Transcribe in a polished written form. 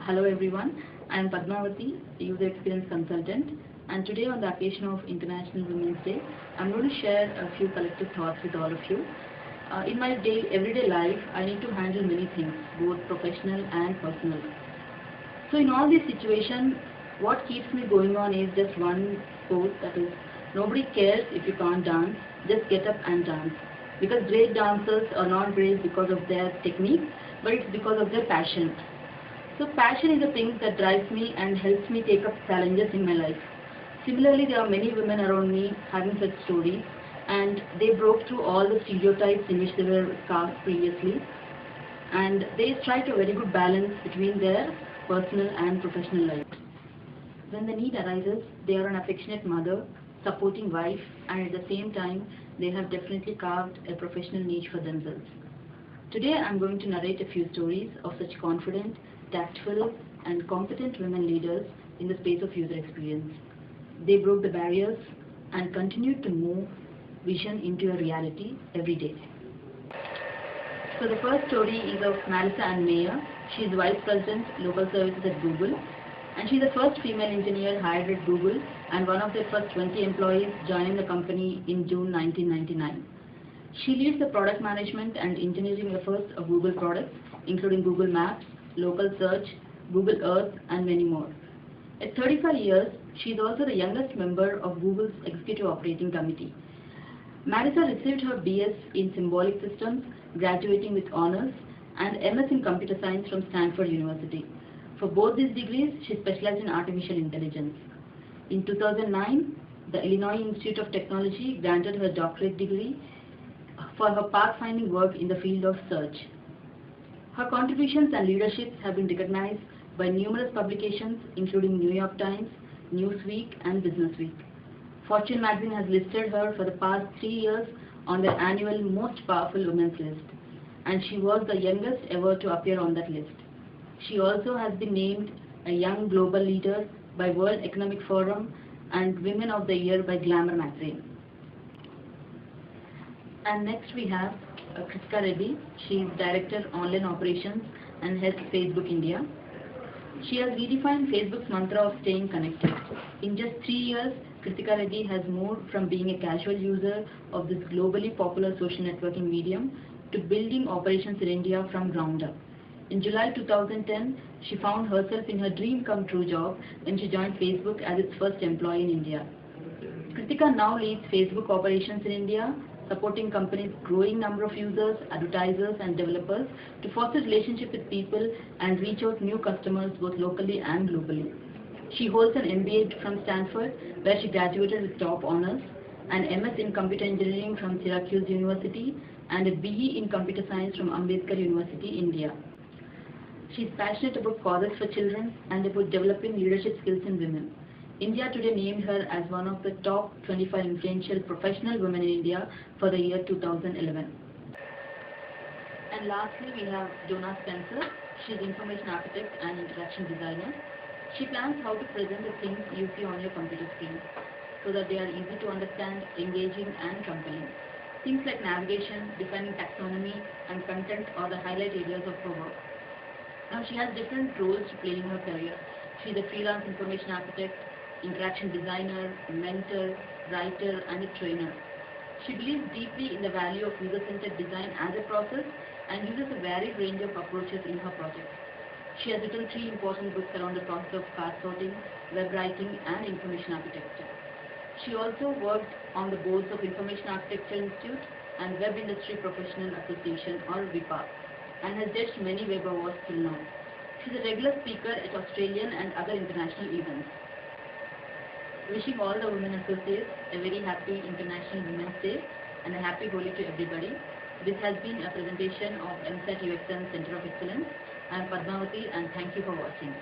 Hello everyone, I am Padmavati, User Experience Consultant, and today on the occasion of International Women's Day, I am going to share a few collective thoughts with all of you. In my everyday life, I need to handle many things, both professional and personal. So in all these situations, what keeps me going on is just one quote, that is, nobody cares if you can't dance, just get up and dance. Because great dancers are not great because of their technique, but it's because of their passion. So passion is the thing that drives me and helps me take up challenges in my life. Similarly, there are many women around me having such stories, and they broke through all the stereotypes in which they were cast previously, and they strike a very good balance between their personal and professional life. When the need arises, they are an affectionate mother, supporting wife, and at the same time, they have definitely carved a professional niche for themselves. Today, I am going to narrate a few stories of such confident, tactful, and competent women leaders in the space of user experience. They broke the barriers and continued to move vision into a reality every day. So the first story is of Marissa Ann Meyer. She is Vice President, Local Services at Google, and she is the first female engineer hired at Google and one of their first 20 employees joining the company in June 1999. She leads the product management and engineering efforts of Google products, including Google Maps, Local Search, Google Earth, and many more. At 35 years, she is also the youngest member of Google's Executive Operating Committee. Marissa received her BS in Symbolic Systems, graduating with honors, and MS in Computer Science from Stanford University. For both these degrees, she specialized in artificial intelligence. In 2009, the Illinois Institute of Technology granted her doctorate degree for her pathfinding work in the field of search. Her contributions and leadership have been recognized by numerous publications including New York Times, Newsweek, and Businessweek. Fortune magazine has listed her for the past 3 years on their annual Most Powerful Women's list, and she was the youngest ever to appear on that list. She also has been named a Young Global Leader by World Economic Forum and Women of the Year by Glamour magazine. And next we have Kritika Reddy. She is Director Online Operations and heads Facebook India. She has redefined Facebook's mantra of staying connected. In just 3 years, Kritika Reddy has moved from being a casual user of this globally popular social networking medium to building operations in India from ground up. In July 2010, she found herself in her dream come true job when she joined Facebook as its first employee in India. Kritika now leads Facebook operations in India, supporting companies' growing number of users, advertisers, and developers to foster relationships with people and reach out new customers both locally and globally. She holds an MBA from Stanford, where she graduated with top honors, an MS in Computer Engineering from Syracuse University, and a BE in Computer Science from Ambedkar University, India. She is passionate about causes for children and about developing leadership skills in women. India Today named her as one of the top 25 influential professional women in India for the year 2011. And lastly, we have Donna Spencer. She is information architect and interaction designer. She plans how to present the things you see on your computer screen so that they are easy to understand, engaging, and compelling. Things like navigation, defining taxonomy, and content are the highlight areas of her work. Now she has different roles to play in her career. She is a freelance information architect, interaction designer, mentor, writer, and a trainer. She believes deeply in the value of user-centered design as a process and uses a varied range of approaches in her projects. She has written 3 important books around the process of card sorting, web writing, and information architecture. She also worked on the boards of Information Architecture Institute and Web Industry Professional Association, or WIPA, and has judged many web awards till now. She is a regular speaker at Australian and other international events. Wishing all the women associates a very happy International Women's Day and a happy Holi to everybody. This has been a presentation of MSAT UXM Center of Excellence. I am Padmavati, and thank you for watching.